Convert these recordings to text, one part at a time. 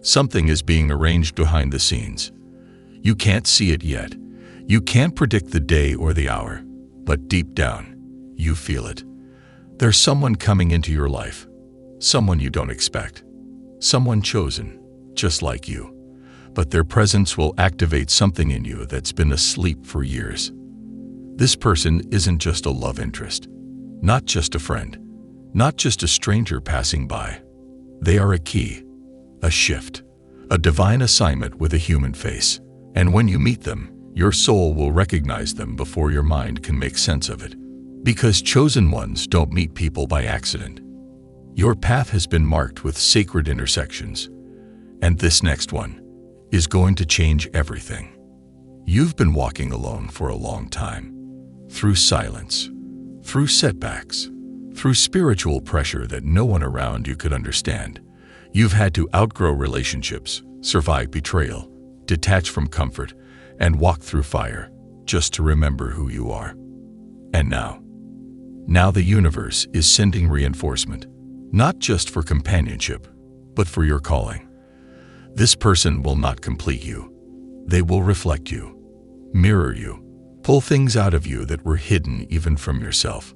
Something is being arranged behind the scenes. You can't see it yet. You can't predict the day or the hour, but deep down, you feel it. There's someone coming into your life, someone you don't expect, someone chosen, just like you. But their presence will activate something in you that's been asleep for years. This person isn't just a love interest, not just a friend, not just a stranger passing by. They are a key, a shift, a divine assignment with a human face. And when you meet them, your soul will recognize them before your mind can make sense of it. Because chosen ones don't meet people by accident. Your path has been marked with sacred intersections, and this next one is going to change everything. You've been walking alone for a long time, through silence, through setbacks, through spiritual pressure that no one around you could understand. You've had to outgrow relationships, survive betrayal, detach from comfort, and walk through fire just to remember who you are. And now the universe is sending reinforcement, not just for companionship, but for your calling. This person will not complete you. They will reflect you, mirror you, pull things out of you that were hidden even from yourself.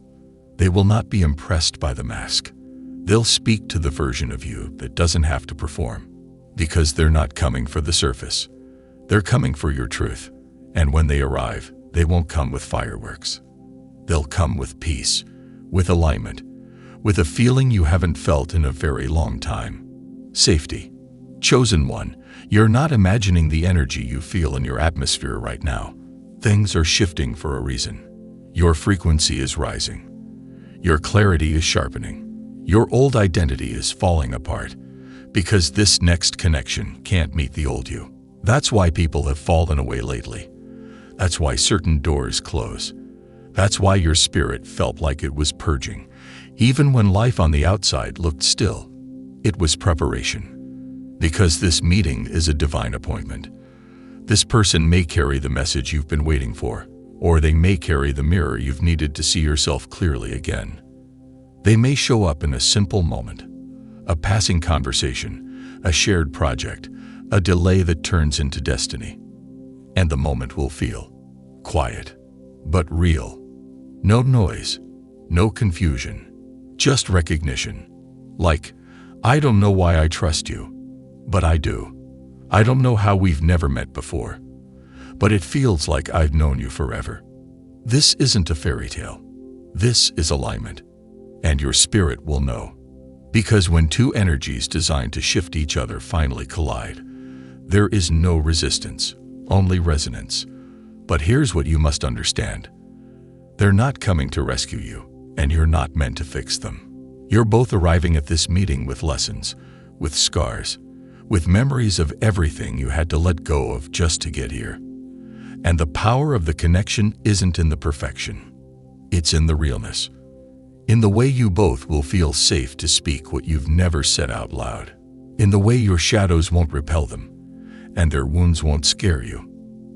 They will not be impressed by the mask. They'll speak to the version of you that doesn't have to perform, because they're not coming for the surface. They're coming for your truth. And when they arrive, they won't come with fireworks. They'll come with peace, with alignment, with a feeling you haven't felt in a very long time. Safety. Chosen one, you're not imagining the energy you feel in your atmosphere right now. Things are shifting for a reason. Your frequency is rising. Your clarity is sharpening. Your old identity is falling apart, because this next connection can't meet the old you. That's why people have fallen away lately. That's why certain doors close. That's why your spirit felt like it was purging. Even when life on the outside looked still, it was preparation. Because this meeting is a divine appointment. This person may carry the message you've been waiting for, or they may carry the mirror you've needed to see yourself clearly again. They may show up in a simple moment, a passing conversation, a shared project, a delay that turns into destiny. And the moment will feel quiet, but real. No noise, no confusion, just recognition. Like, I don't know why I trust you, but I do. I don't know how we've never met before, but it feels like I've known you forever. This isn't a fairy tale. This is alignment, and your spirit will know. Because when two energies designed to shift each other finally collide, there is no resistance, only resonance. But here's what you must understand. They're not coming to rescue you, and you're not meant to fix them. You're both arriving at this meeting with lessons, with scars, with memories of everything you had to let go of just to get here. And the power of the connection isn't in the perfection. It's in the realness. In the way you both will feel safe to speak what you've never said out loud. In the way your shadows won't repel them, and their wounds won't scare you.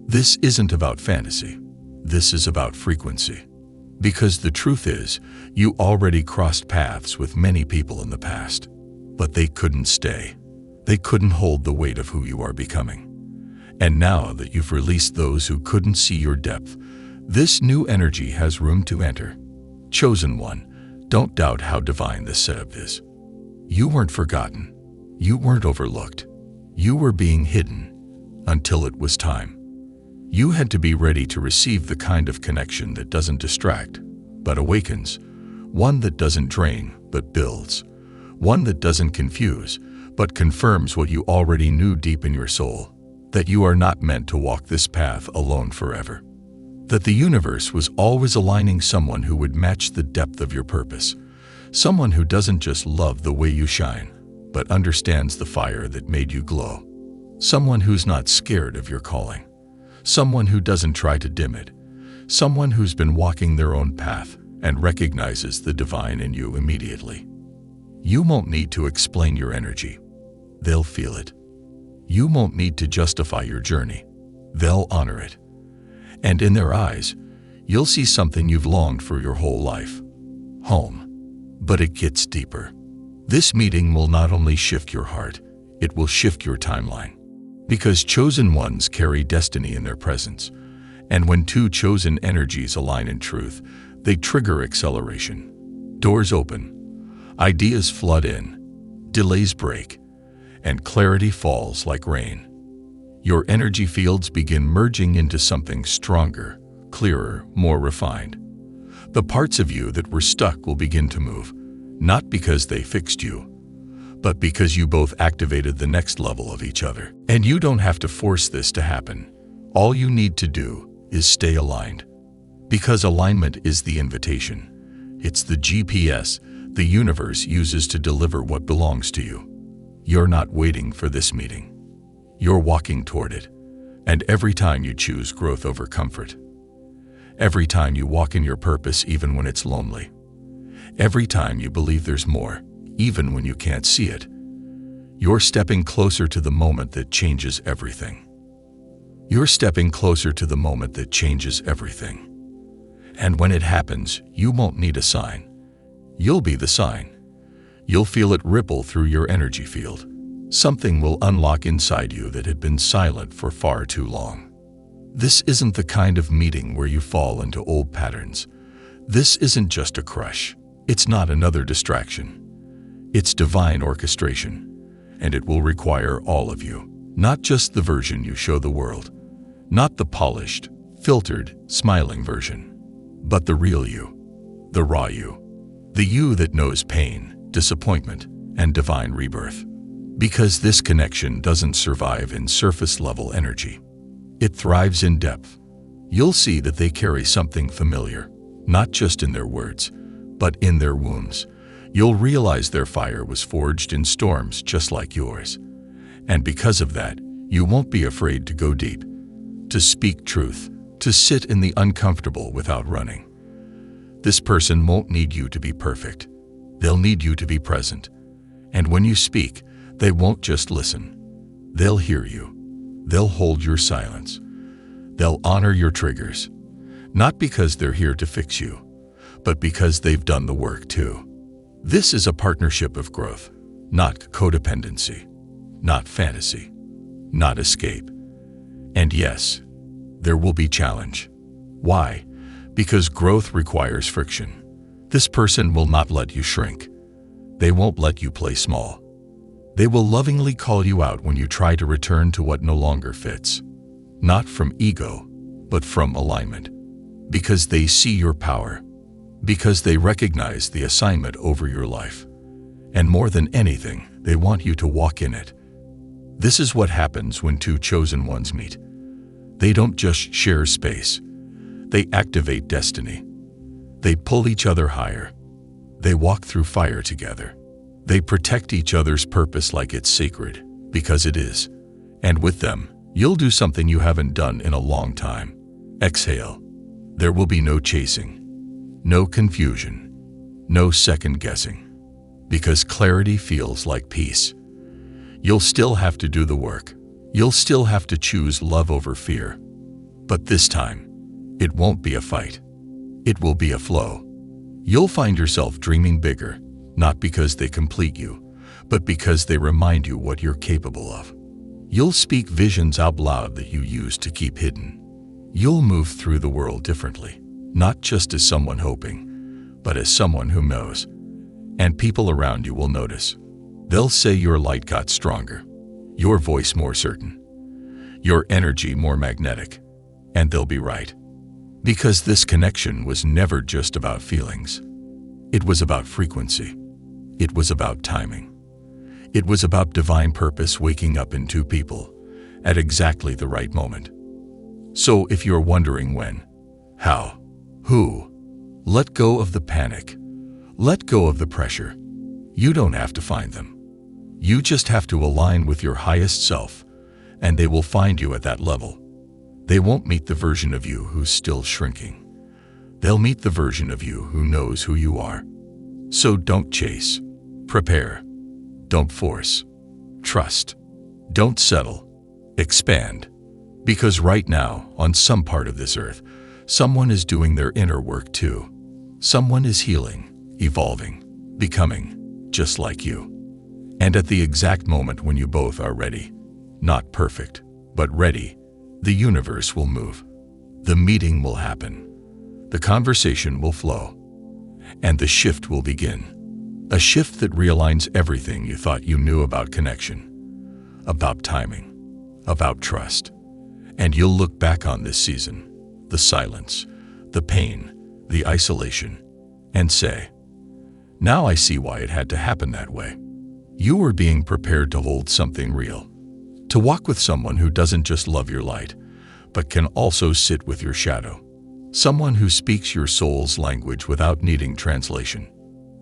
This isn't about fantasy. This is about frequency. Because the truth is, you already crossed paths with many people in the past, but they couldn't stay. They couldn't hold the weight of who you are becoming. And now that you've released those who couldn't see your depth, this new energy has room to enter. Chosen one, don't doubt how divine this setup is. You weren't forgotten. You weren't overlooked. You were being hidden until it was time. You had to be ready to receive the kind of connection that doesn't distract, but awakens. One that doesn't drain, but builds. One that doesn't confuse, but confirms what you already knew deep in your soul, that you are not meant to walk this path alone forever. That the universe was always aligning someone who would match the depth of your purpose. Someone who doesn't just love the way you shine, but understands the fire that made you glow. Someone who's not scared of your calling. Someone who doesn't try to dim it. Someone who's been walking their own path and recognizes the divine in you immediately. You won't need to explain your energy. They'll feel it. You won't need to justify your journey. They'll honor it. And in their eyes, you'll see something you've longed for your whole life. Home. But it gets deeper. This meeting will not only shift your heart, It will shift your timeline. Because chosen ones carry destiny in their presence. And when two chosen energies align in truth, they trigger acceleration. Doors open, ideas flood in, delays break, and clarity falls like rain. Your energy fields begin merging into something stronger, clearer, more refined. The parts of you that were stuck will begin to move, not because they fixed you, but because you both activated the next level of each other. And you don't have to force this to happen. All you need to do is stay aligned. Because alignment is the invitation. It's the GPS the universe uses to deliver what belongs to you. You're not waiting for this meeting. You're walking toward it. And every time you choose growth over comfort, every time you walk in your purpose even when it's lonely, every time you believe there's more, even when you can't see it, you're stepping closer to the moment that changes everything. You're stepping closer to the moment that changes everything. And when it happens, you won't need a sign. You'll be the sign. You'll feel it ripple through your energy field. Something will unlock inside you that had been silent for far too long. This isn't the kind of meeting where you fall into old patterns. This isn't just a crush. It's not another distraction. It's divine orchestration. And it will require all of you. Not just the version you show the world. Not the polished, filtered, smiling version. But the real you. The raw you. The you that knows pain, disappointment, and divine rebirth. Because this connection doesn't survive in surface-level energy. It thrives in depth. You'll see that they carry something familiar, not just in their words, but in their wounds. You'll realize their fire was forged in storms just like yours. And because of that, you won't be afraid to go deep, to speak truth, to sit in the uncomfortable without running. This person won't need you to be perfect. They'll need you to be present. And when you speak, they won't just listen. They'll hear you. They'll hold your silence. They'll honor your triggers. Not because they're here to fix you, but because they've done the work too. This is a partnership of growth, not codependency, not fantasy, not escape. And yes, there will be challenge. Why? Because growth requires friction. This person will not let you shrink. They won't let you play small. They will lovingly call you out when you try to return to what no longer fits. Not from ego, but from alignment. Because they see your power. Because they recognize the assignment over your life. And more than anything, they want you to walk in it. This is what happens when two chosen ones meet. They don't just share space. They activate destiny. They pull each other higher. They walk through fire together. They protect each other's purpose like it's sacred, because it is. And with them, you'll do something you haven't done in a long time. Exhale. There will be no chasing. No confusion, no second guessing, because clarity feels like peace. You'll still have to do the work. You'll still have to choose love over fear. But this time, it won't be a fight. It will be a flow. You'll find yourself dreaming bigger, not because they complete you, but because they remind you what you're capable of. You'll speak visions out loud that you used to keep hidden. You'll move through the world differently. Not just as someone hoping, but as someone who knows. And people around you will notice. They'll say your light got stronger, your voice more certain, your energy more magnetic, and they'll be right. Because this connection was never just about feelings. It was about frequency. It was about timing. It was about divine purpose waking up in two people at exactly the right moment. So if you're wondering when, how, who, let go of the panic. Let go of the pressure. You don't have to find them. You just have to align with your highest self, and they will find you at that level. They won't meet the version of you who's still shrinking. They'll meet the version of you who knows who you are. So don't chase. Prepare. Don't force. Trust. Don't settle. Expand. Because right now, on some part of this earth, someone is doing their inner work too. Someone is healing, evolving, becoming, just like you. And at the exact moment when you both are ready, not perfect, but ready, the universe will move. The meeting will happen. The conversation will flow. And the shift will begin. A shift that realigns everything you thought you knew about connection, about timing, about trust. And you'll look back on this season, the silence, the pain, the isolation, and say, now I see why it had to happen that way. You were being prepared to hold something real, to walk with someone who doesn't just love your light, but can also sit with your shadow. Someone who speaks your soul's language without needing translation.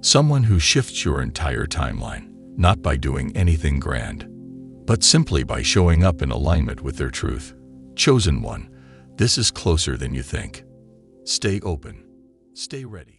Someone who shifts your entire timeline, not by doing anything grand, but simply by showing up in alignment with their truth. Chosen one, this is closer than you think. Stay open. Stay ready.